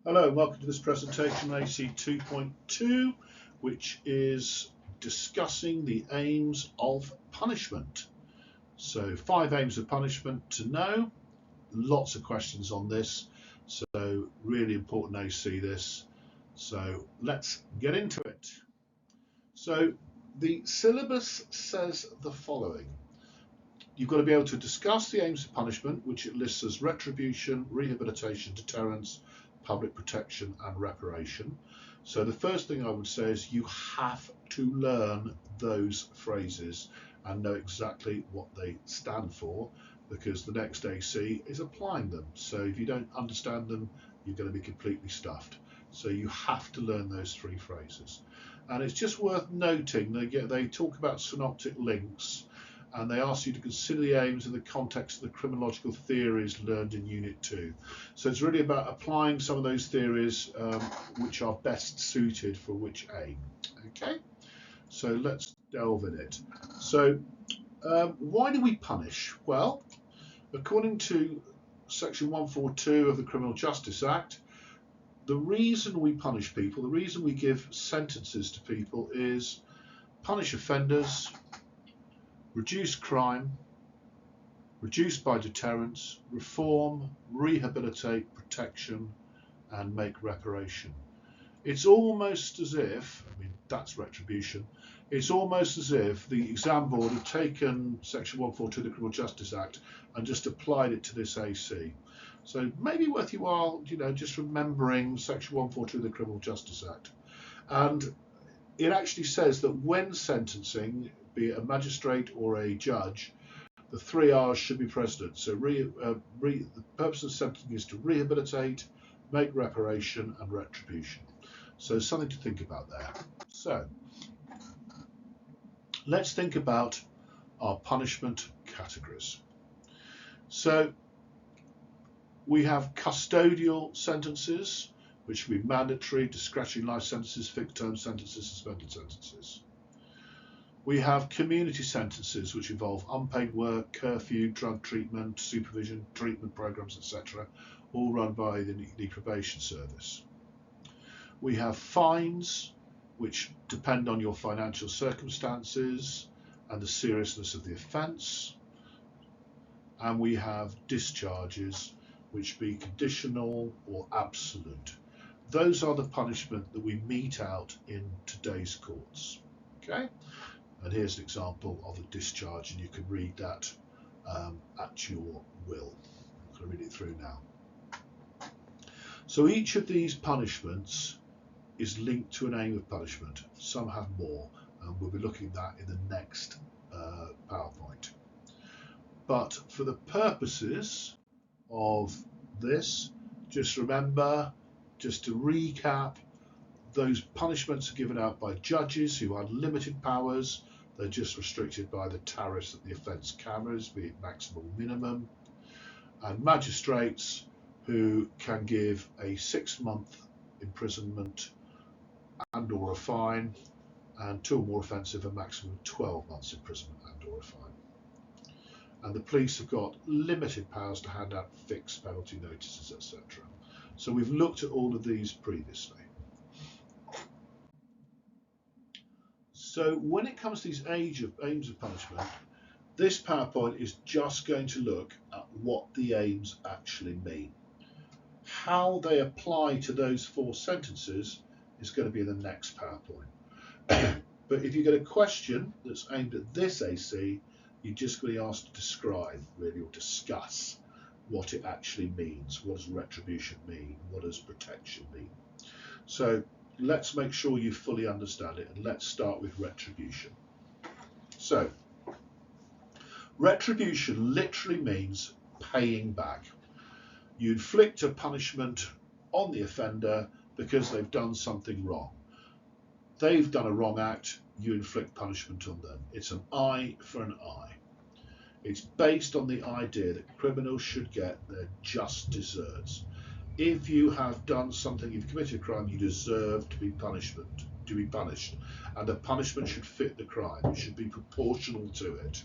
Hello and welcome to this presentation on AC 2.2, which is discussing the aims of punishment. So 5 aims of punishment to know, lots of questions on this, so really important AC this. So let's get into it. So the syllabus says the following. You've got to be able to discuss the aims of punishment, which it lists as retribution, rehabilitation, deterrence, public protection and reparation. So the first thing I would say is you have to learn those phrases and know exactly what they stand for, because the next AC is applying them. So if you don't understand them, you're going to be completely stuffed. So you have to learn those 3 phrases. And it's just worth noting they talk about synoptic links, and they ask you to consider the aims in the context of the criminological theories learned in Unit 2. So it's really about applying some of those theories which are best suited for which aim. Okay, so let's delve in it. So why do we punish? Well, according to Section 142 of the Criminal Justice Act, the reason we punish people, the reason we give sentences to people is punish offenders, reduce crime, reduce by deterrence, reform, rehabilitate, protection, and make reparation. It's almost as if, that's retribution, it's almost as if the exam board had taken Section 142 of the Criminal Justice Act and just applied it to this AC. So maybe worth your while, just remembering Section 142 of the Criminal Justice Act. And it actually says that when sentencing, be it a magistrate or a judge, the 3 R's should be present. So the purpose of sentencing is to rehabilitate, make reparation and retribution. So something to think about there. So let's think about our punishment categories. So we have custodial sentences, which will be mandatory, discretionary life sentences, fixed term sentences, suspended sentences. We have community sentences, which involve unpaid work, curfew, drug treatment, supervision, treatment programs, etc., all run by the probation service. We have fines, which depend on your financial circumstances and the seriousness of the offence. And we have discharges, which be conditional or absolute. Those are the punishment that we mete out in today's courts. Okay? And here's an example of a discharge, and you can read that at your will. I'm going to read it through now. So each of these punishments is linked to an aim of punishment. Some have more, and we'll be looking at that in the next PowerPoint. But for the purposes of this, just remember, just to recap, those punishments are given out by judges who have limited powers. They're just restricted by the tariffs that the offence carries, be it maximum or minimum. And magistrates who can give a 6-month imprisonment and or a fine, and 2 or more offensive, a maximum of 12 months imprisonment and or a fine. And the police have got limited powers to hand out fixed penalty notices, etc. So we've looked at all of these previously. So when it comes to these aims of punishment, this PowerPoint is just going to look at what the aims actually mean. How they apply to those 4 sentences is going to be in the next PowerPoint. But if you get a question that's aimed at this AC, you're just going to be asked to describe, really, or discuss what it actually means. What does retribution mean? What does protection mean? So let's make sure you fully understand it, and let's start with retribution. So retribution literally means paying back. You inflict a punishment on the offender because they've done something wrong. They've done a wrong act, you inflict punishment on them. It's an eye for an eye. It's based on the idea that criminals should get their just deserts. If you have done something, you've committed a crime, you deserve to be punished, and the punishment should fit the crime. It should be proportional to it.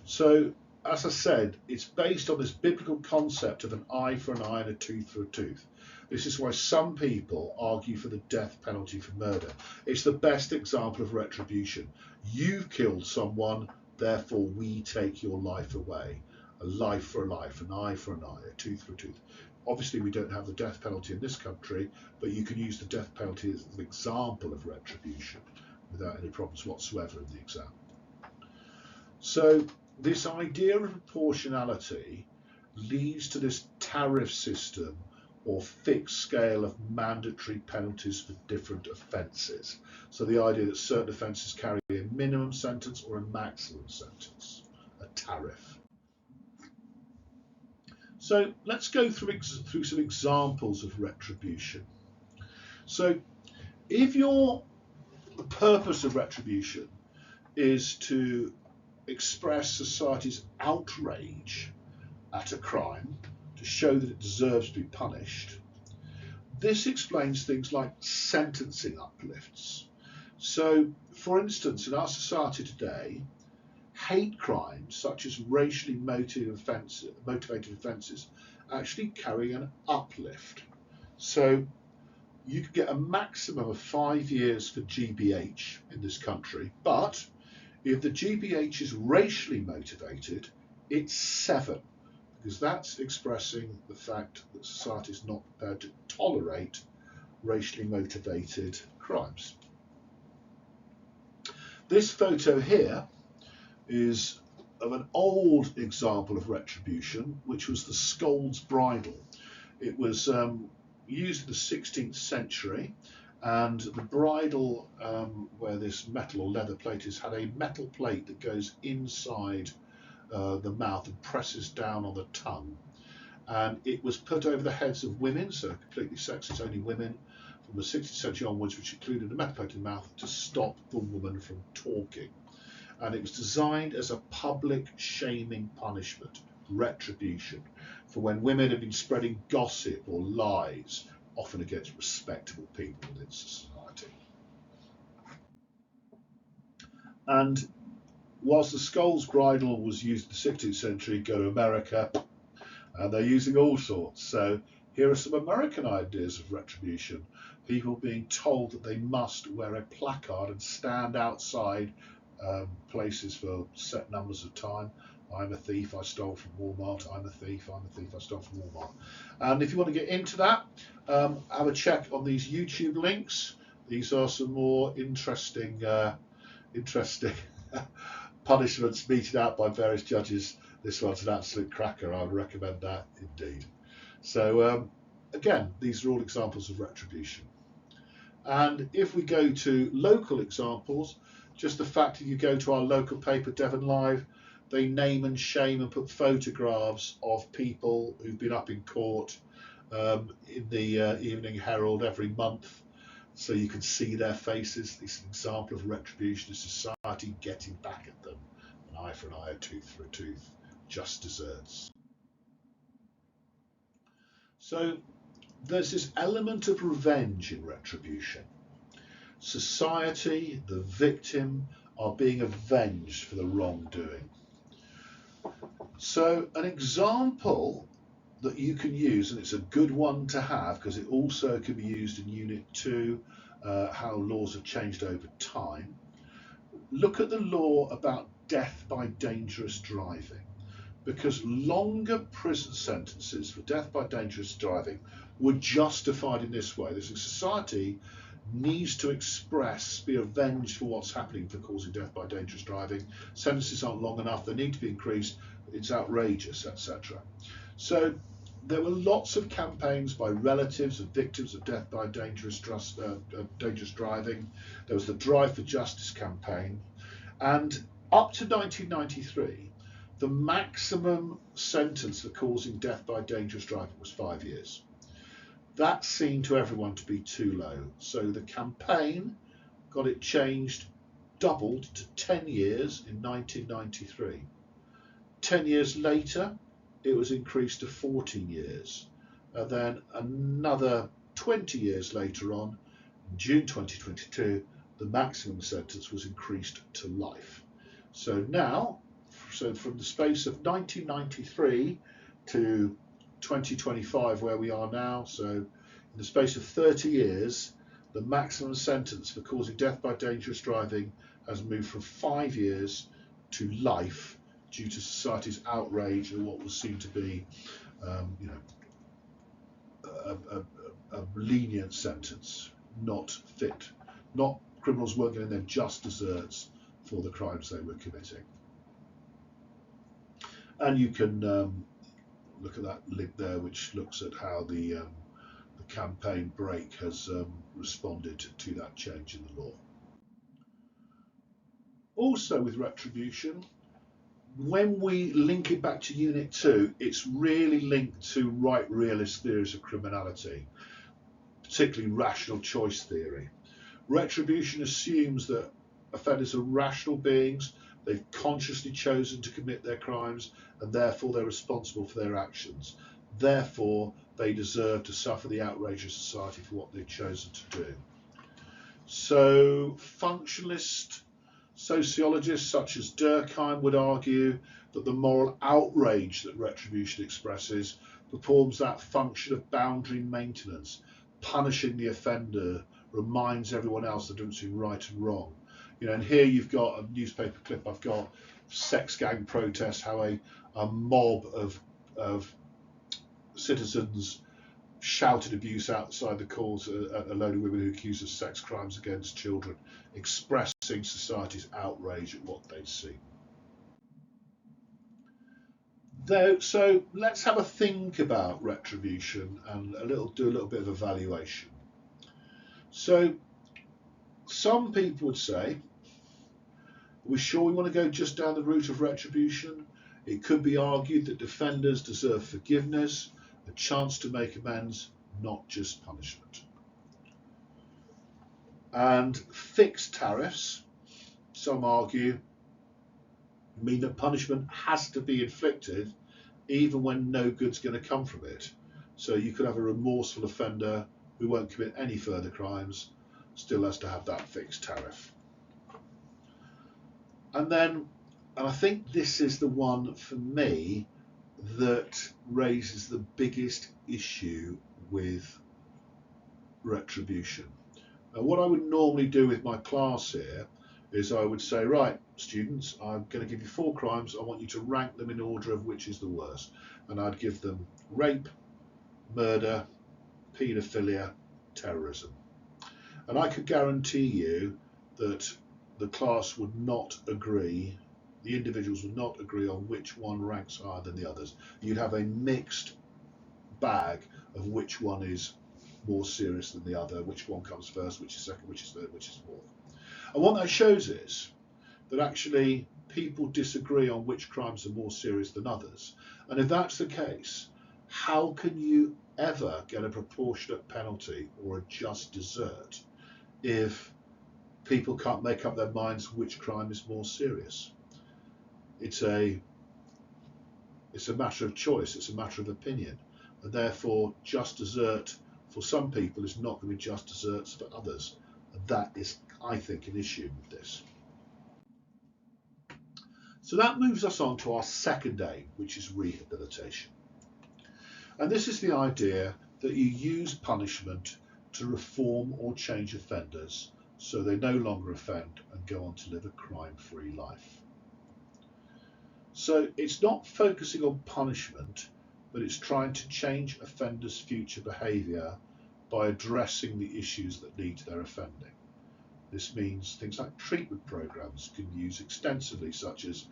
So as I said, it's based on this biblical concept of an eye for an eye and a tooth for a tooth. This is why some people argue for the death penalty for murder. It's the best example of retribution. You've killed someone, therefore we take your life away. A life for a life, an eye for an eye, a tooth for a tooth. Obviously, we don't have the death penalty in this country, but you can use the death penalty as an example of retribution without any problems whatsoever in the exam. So this idea of proportionality leads to this tariff system or fixed scale of mandatory penalties for different offences. So the idea that certain offences carry a minimum sentence or a maximum sentence, a tariff. So let's go through some examples of retribution. So if the purpose of retribution is to express society's outrage at a crime, to show that it deserves to be punished, this explains things like sentencing uplifts. So, for instance, in our society today, hate crimes such as racially motivated offences actually carry an uplift. So you could get a maximum of 5 years for GBH in this country, but if the GBH is racially motivated, it's 7, because that's expressing the fact that society is not prepared to tolerate racially motivated crimes. This photo here is of an old example of retribution, which was the scold's bridle. It was used in the 16th century, and the bridle where this metal or leather plate is had a metal plate that goes inside the mouth and presses down on the tongue, and it was put over the heads of women, so completely sexist, only women from the 16th century onwards, which included a metal plate in the mouth to stop the woman from talking. And it was designed as a public shaming punishment, retribution, for when women have been spreading gossip or lies, often against respectable people within society. And whilst the skull's bridle was used in the 16th century, go to America, and they're using all sorts. So here are some American ideas of retribution. People being told that they must wear a placard and stand outside places for set numbers of time. I'm a thief, I stole from Walmart. I'm a thief, I stole from Walmart. And if you want to get into that, have a check on these YouTube links. These are some more interesting punishments meted out by various judges. This one's an absolute cracker. I would recommend that indeed. So again, these are all examples of retribution. And if we go to local examples, just the fact that you go to our local paper, Devon Live, they name and shame and put photographs of people who've been up in court in the Evening Herald every month, so you can see their faces. This is an example of retribution, of society getting back at them. An eye for an eye, a tooth for a tooth, just desserts. So there's this element of revenge in retribution. Society, the victim, are being avenged for the wrongdoing. So an example that you can use, and it's a good one to have because it also can be used in Unit 2, how laws have changed over time. Look at the law about death by dangerous driving, because longer prison sentences for death by dangerous driving were justified in this way. This society needs to be avenged for what's happening for causing death by dangerous driving. Sentences aren't long enough, they need to be increased, it's outrageous, etc. So there were lots of campaigns by relatives of victims of death by dangerous driving. There was the Drive for Justice campaign, and up to 1993, the maximum sentence for causing death by dangerous driving was 5 years. That seemed to everyone to be too low. So the campaign got it changed, doubled to 10 years in 1993. 10 years later, it was increased to 14 years. And then another 20 years later on, in June 2022, the maximum sentence was increased to life. So now, so from the space of 1993 to 2025, where we are now, so in the space of 30 years, the maximum sentence for causing death by dangerous driving has moved from 5 years to life due to society's outrage at what was seen to be, a lenient sentence, not fit. Not criminals weren't getting their just desserts for the crimes they were committing. And you can look at that link there, which looks at how the campaign break has responded to that change in the law. Also with retribution, when we link it back to Unit 2, it's really linked to right realist theories of criminality, particularly rational choice theory. Retribution assumes that offenders are rational beings, they've consciously chosen to commit their crimes, and therefore they're responsible for their actions. Therefore, they deserve to suffer the outrage of society for what they've chosen to do. So, functionalist sociologists such as Durkheim would argue that the moral outrage that retribution expresses performs that function of boundary maintenance. Punishing the offender reminds everyone else the difference between right and wrong. And here you've got a newspaper clip I've got, sex gang protests, how a mob of citizens shouted abuse outside the court at a load of women who accused of sex crimes against children, expressing society's outrage at what they see. So let's have a think about retribution and do a little bit of evaluation. So some people would say, are we sure we want to go just down the route of retribution? It could be argued that defenders deserve forgiveness, a chance to make amends, not just punishment. And fixed tariffs, some argue, mean that punishment has to be inflicted even when no good's going to come from it. So you could have a remorseful offender who won't commit any further crimes, still has to have that fixed tariff. And I think this is the one for me that raises the biggest issue with retribution. Now, what I would normally do with my class here is I would say, right, students, I'm going to give you 4 crimes. I want you to rank them in order of which is the worst. And I'd give them rape, murder, paedophilia, terrorism. And I could guarantee you that the class would not agree, the individuals would not agree on which one ranks higher than the others. You'd have a mixed bag of which one is more serious than the other, which one comes first, which is second, which is third, which is fourth. And what that shows is that actually people disagree on which crimes are more serious than others. And if that's the case, how can you ever get a proportionate penalty or a just desert if people can't make up their minds which crime is more serious? It's a matter of choice, it's a matter of opinion, and therefore just desert for some people is not going to be just desserts for others. And that is, I think, an issue with this. So that moves us on to our second aim, which is rehabilitation. And this is the idea that you use punishment to reform or change offenders so they no longer offend and go on to live a crime-free life. So it's not focusing on punishment, but it's trying to change offenders' future behaviour by addressing the issues that lead to their offending. This means things like treatment programs can be used extensively, such as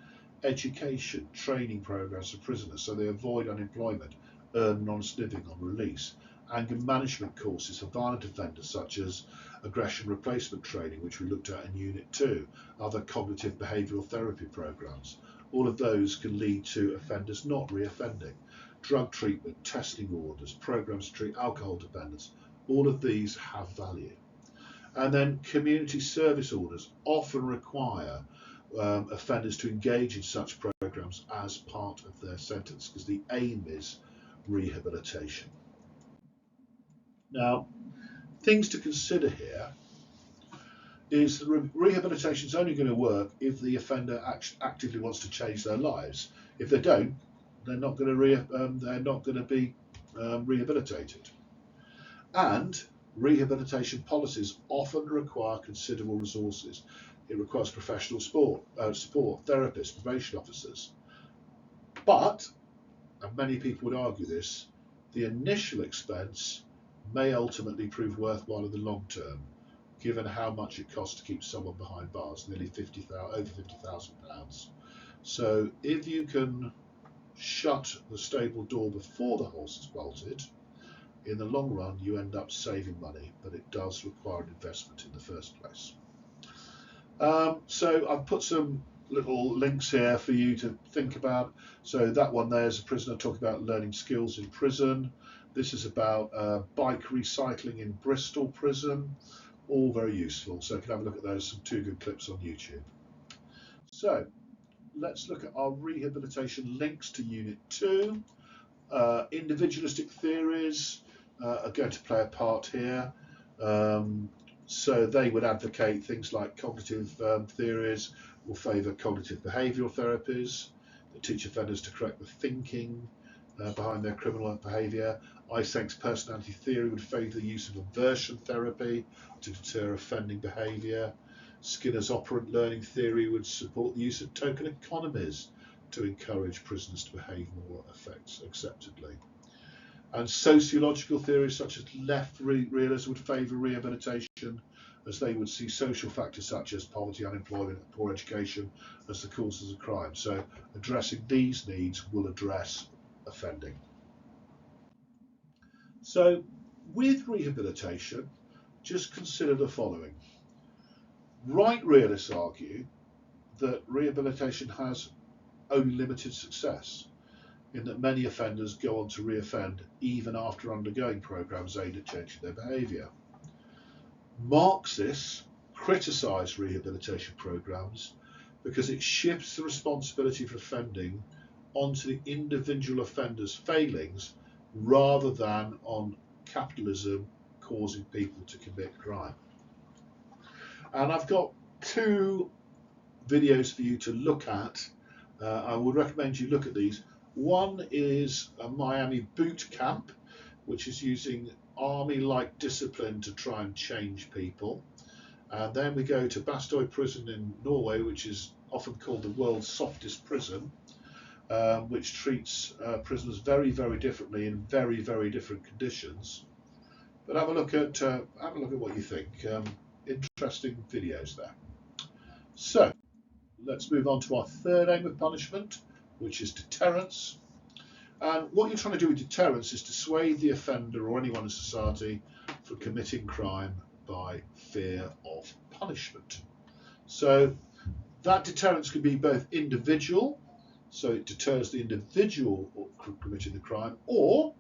education, training programs for prisoners so they avoid unemployment, earn an honest living on release, anger management courses for violent offenders such as aggression replacement training, which we looked at in Unit 2, other cognitive behavioural therapy programs. All of those can lead to offenders not reoffending. Drug treatment, testing orders, programs to treat alcohol dependence, all of these have value. And then community service orders often require offenders to engage in such programs as part of their sentence, because the aim is rehabilitation. Now, things to consider here is that rehabilitation is only going to work if the offender actively wants to change their lives. If they don't, they're not going to be rehabilitated. And rehabilitation policies often require considerable resources. It requires professional support, therapists, probation officers. But, and many people would argue this, the initial expense may ultimately prove worthwhile in the long term, given how much it costs to keep someone behind bars, nearly over £50,000. So if you can shut the stable door before the horse is bolted, in the long run you end up saving money, but it does require an investment in the first place. So I've put some little links here for you to think about. So that one there is a prisoner talking about learning skills in prison. This is about bike recycling in Bristol prison. All very useful. So you can have a look at those, some 2 good clips on YouTube. So let's look at our rehabilitation links to Unit 2. Individualistic theories are going to play a part here. So they would advocate things like cognitive theories will favour cognitive behavioural therapies that teach offenders to correct the thinking behind their criminal behaviour. Eysenk's personality theory would favour the use of aversion therapy to deter offending behaviour. Skinner's operant learning theory would support the use of token economies to encourage prisoners to behave more acceptably. And sociological theories such as left realism would favour rehabilitation, as they would see social factors such as poverty, unemployment, and poor education as the causes of crime. So addressing these needs will address offending. So with rehabilitation, just consider the following. Right realists argue that rehabilitation has only limited success, in that many offenders go on to reoffend even after undergoing programs aimed at changing their behaviour. Marxists criticise rehabilitation programs because it shifts the responsibility for offending onto the individual offender's failings rather than on capitalism causing people to commit crime. And I've got 2 videos for you to look at. I would recommend you look at these. One is a Miami boot camp, which is using army-like discipline to try and change people. And then we go to Bastøy prison in Norway, which is often called the world's softest prison, which treats prisoners very, very differently in very, very different conditions. But have a look at what you think. Interesting videos there. So let's move on to our third aim of punishment, which is deterrence. And what you're trying to do with deterrence is dissuade the offender or anyone in society from committing crime by fear of punishment. So that deterrence can be both individual, so it deters the individual from committing the crime, or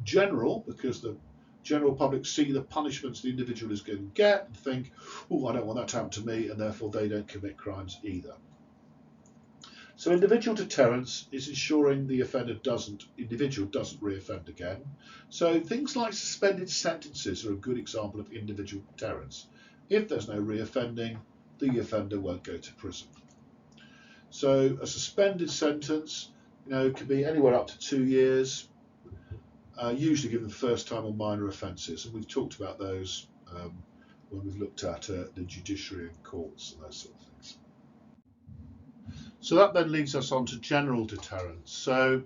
general, because the general public see the punishments the individual is going to get and think, oh, I don't want that to happen to me, and therefore they don't commit crimes either. So individual deterrence is ensuring the individual doesn't reoffend again. So things like suspended sentences are a good example of individual deterrence. If there's no reoffending, the offender won't go to prison. So a suspended sentence, can be anywhere up to 2 years, usually given first time on minor offences, and we've talked about those when we've looked at the judiciary and courts and those sort of things. So that then leads us on to general deterrence. So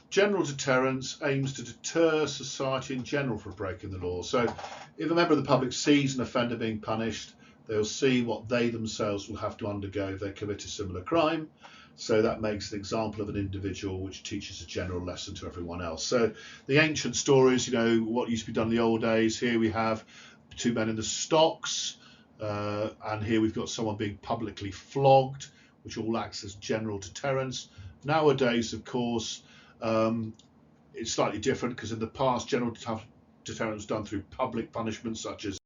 general deterrence aims to deter society in general from breaking the law. So if a member of the public sees an offender being punished, they'll see what they themselves will have to undergo if they commit a similar crime. So that makes an example of an individual which teaches a general lesson to everyone else. So the ancient stories, what used to be done in the old days, here we have 2 men in the stocks, and here we've got someone being publicly flogged, which all acts as general deterrence. Nowadays, of course, it's slightly different, because in the past, general deterrence was done through public punishments such as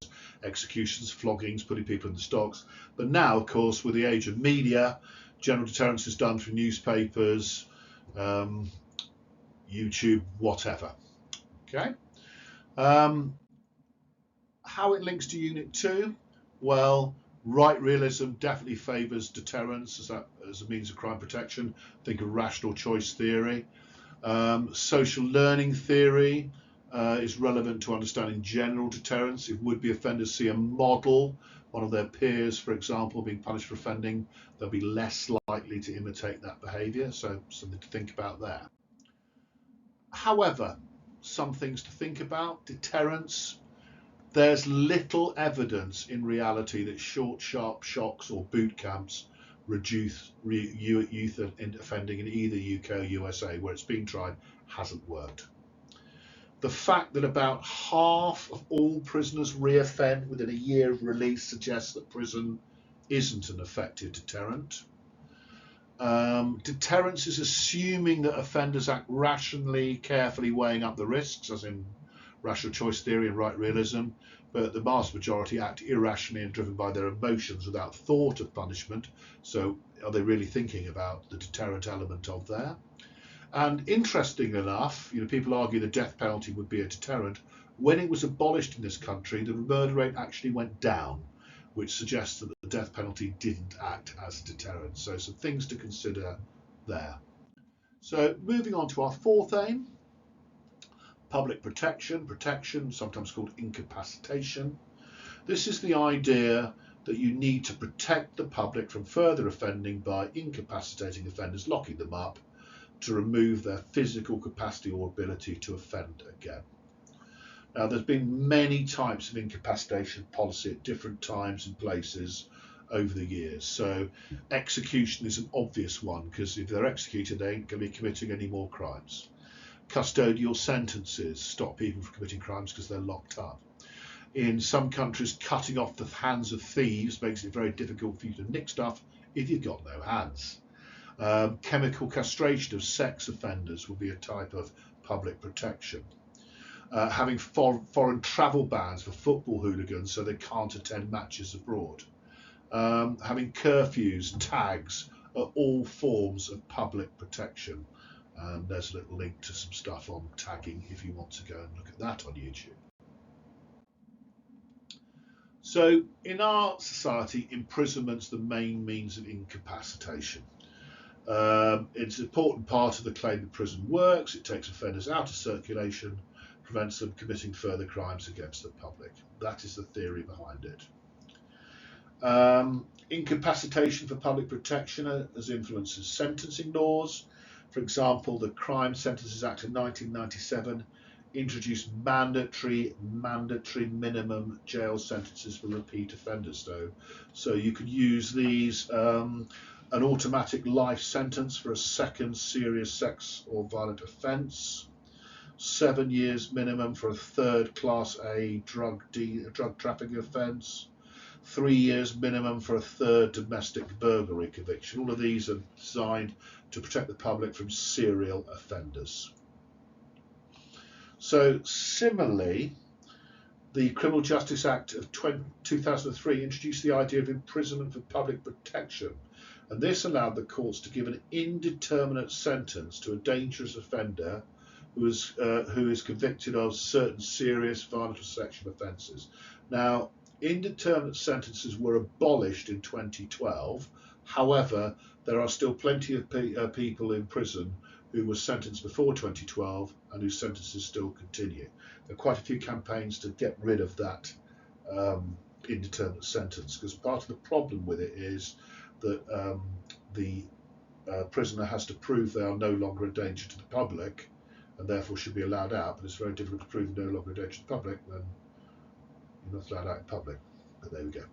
executions, floggings, putting people in the stocks. But now, of course, with the age of media, general deterrence is done through newspapers, YouTube, whatever. Okay. How it links to Unit 2? Well, Right realism definitely favours deterrence as a means of crime protection. Think of rational choice theory. Social learning theory is relevant to understanding general deterrence. If would-be offenders see a model, one of their peers, for example, being punished for offending, they'll be less likely to imitate that behaviour. So something to think about there. However, some things to think about. Deterrence. There's little evidence in reality that short, sharp shocks or boot camps reduce youth offending in either UK or USA, where it's been tried, hasn't worked. The fact that about half of all prisoners reoffend within a year of release suggests that prison isn't an effective deterrent. Deterrence is assuming that offenders act rationally, carefully weighing up the risks, as in rational choice theory and right realism, but the vast majority act irrationally and driven by their emotions without thought of punishment. So are they really thinking about the deterrent element of there? And interesting enough, people argue the death penalty would be a deterrent. When it was abolished in this country, the murder rate actually went down, which suggests that the death penalty didn't act as a deterrent. So some things to consider there. So moving on to our fourth aim, public protection, sometimes called incapacitation. This is the idea that you need to protect the public from further offending by incapacitating offenders, locking them up to remove their physical capacity or ability to offend again. Now, there's been many types of incapacitation policy at different times and places over the years. So execution is an obvious one, because if they're executed, they ain't going to be committing any more crimes. Custodial sentences stop people from committing crimes because they're locked up. In some countries, cutting off the hands of thieves makes it very difficult for you to nick stuff if you've got no hands. Chemical castration of sex offenders will be a type of public protection. Having foreign travel bans for football hooligans so they can't attend matches abroad. Having curfews, tags are all forms of public protection. There's a little link to some stuff on tagging if you want to go and look at that on YouTube. So in our society, imprisonment's the main means of incapacitation. It's an important part of the claim that prison works. It takes offenders out of circulation, prevents them committing further crimes against the public. That is the theory behind it. Incapacitation for public protection has influences sentencing laws. For example, the Crime Sentences Act of 1997 introduced mandatory minimum jail sentences for repeat offenders. So you could use these, an automatic life sentence for a second serious sex or violent offence, 7 years minimum for a third class A drug trafficking offence, 3 years minimum for a third domestic burglary conviction. All of these are designed to protect the public from serial offenders. So similarly, the Criminal Justice Act of 2003 introduced the idea of imprisonment for public protection, and this allowed the courts to give an indeterminate sentence to a dangerous offender who is convicted of certain serious violent or sexual offences. Now, indeterminate sentences were abolished in 2012. However, there are still plenty of people in prison who were sentenced before 2012 and whose sentences still continue. There are quite a few campaigns to get rid of that indeterminate sentence, because part of the problem with it is that the prisoner has to prove they are no longer a danger to the public and therefore should be allowed out, but it's very difficult to prove you're no longer a danger to the public, then you're not allowed out in public. But there we go.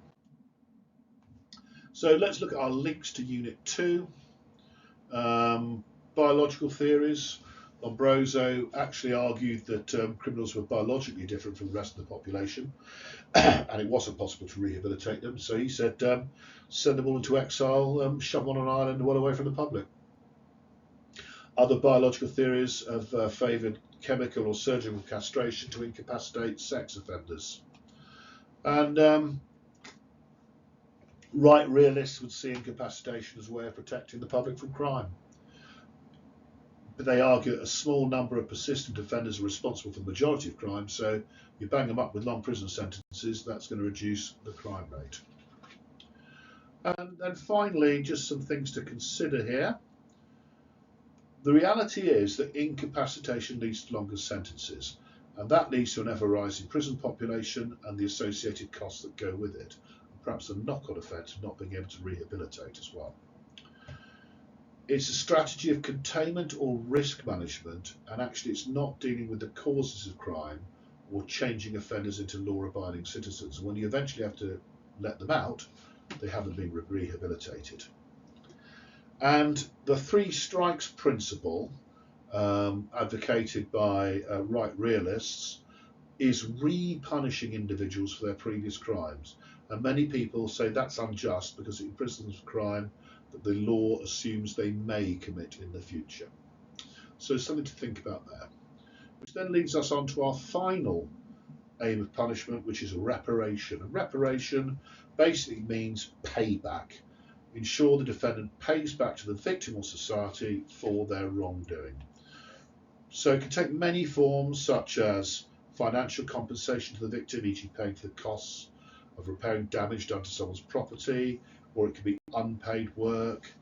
So let's look at our links to Unit 2. Biological theories. Lombroso actually argued that criminals were biologically different from the rest of the population and it wasn't possible to rehabilitate them. So he said, send them all into exile, shove them on an island well away from the public. Other biological theories have favoured chemical or surgical castration to incapacitate sex offenders. And right realists would see incapacitation as a way of protecting the public from crime. But they argue that a small number of persistent offenders are responsible for the majority of crime, so you bang them up with long prison sentences, that's going to reduce the crime rate. And then finally, just some things to consider here. The reality is that incapacitation leads to longer sentences, and that leads to an ever-rising prison population and the associated costs that go with it, and perhaps the knock-on effect of not being able to rehabilitate as well. It's a strategy of containment or risk management, and actually it's not dealing with the causes of crime or changing offenders into law-abiding citizens. When you eventually have to let them out, they haven't been rehabilitated. And the three strikes principle, advocated by right realists, is re-punishing individuals for their previous crimes. And many people say that's unjust because it imprisons crime that the law assumes they may commit in the future. So something to think about there. Which then leads us on to our final aim of punishment, which is reparation. And reparation basically means payback. Ensure the defendant pays back to the victim or society for their wrongdoing. So it can take many forms, such as financial compensation to the victim, e.g. paying for the costs of repairing damage done to someone's property, or it can be unpaid work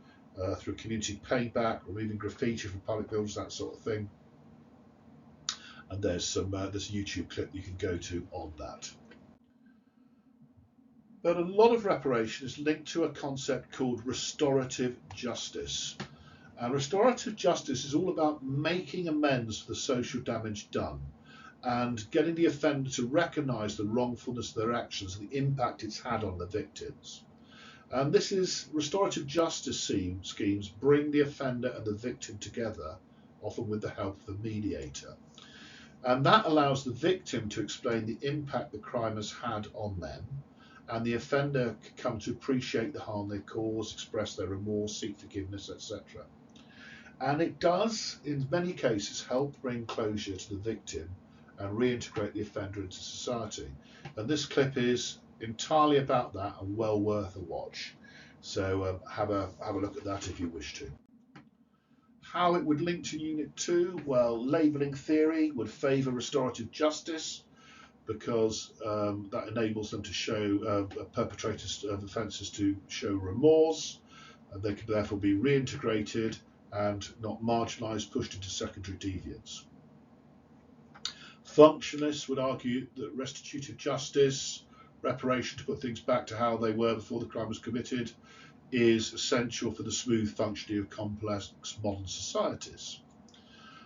through community payback, removing graffiti from public buildings, that sort of thing. And there's a YouTube clip you can go to on that. But a lot of reparation is linked to a concept called restorative justice. And restorative justice is all about making amends for the social damage done and getting the offender to recognise the wrongfulness of their actions and the impact it's had on the victims. And this is restorative justice schemes bring the offender and the victim together, often with the help of the mediator. And that allows the victim to explain the impact the crime has had on them, and the offender can come to appreciate the harm they caused, express their remorse, seek forgiveness, etc. And it does, in many cases, help bring closure to the victim and reintegrate the offender into society. And this clip is entirely about that and well worth a watch. So have a look at that if you wish to. How it would link to Unit 2? Well, labelling theory would favour restorative justice because that enables them to show perpetrators of offences to show remorse, and they could therefore be reintegrated and not marginalised, pushed into secondary deviance. Functionalists would argue that restitutive justice, reparation to put things back to how they were before the crime was committed, is essential for the smooth functioning of complex modern societies.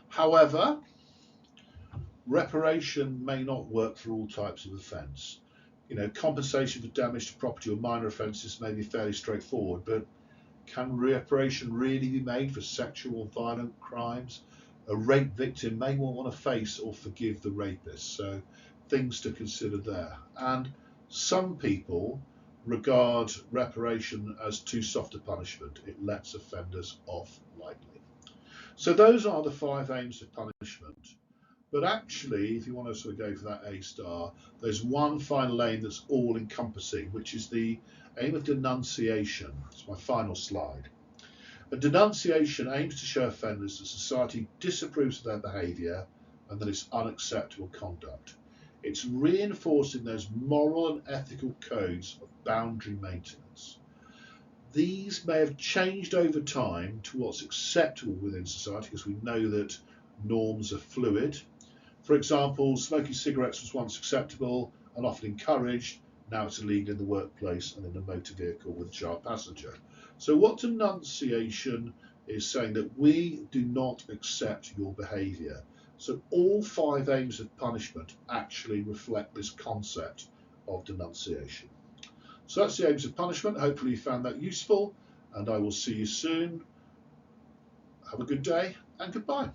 However, reparation may not work for all types of offence. Compensation for damage to property or minor offences may be fairly straightforward, but can reparation really be made for sexual or violent crimes? A rape victim may not want to face or forgive the rapist, so things to consider there. And some people regard reparation as too soft a punishment. It lets offenders off lightly. So those are the 5 aims of punishment. But actually, if you want to sort of go for that A star, there's one final aim that's all encompassing, which is the aim of denunciation. It's my final slide. A denunciation aims to show offenders that society disapproves of their behaviour and that it's unacceptable conduct. It's reinforcing those moral and ethical codes of boundary maintenance. These may have changed over time to what's acceptable within society, because we know that norms are fluid. For example, smoking cigarettes was once acceptable and often encouraged. Now it's illegal in the workplace and in a motor vehicle with a child passenger. So what denunciation is saying that we do not accept your behaviour. So all 5 aims of punishment actually reflect this concept of denunciation. So that's the aims of punishment. Hopefully you found that useful, and I will see you soon. Have a good day and goodbye.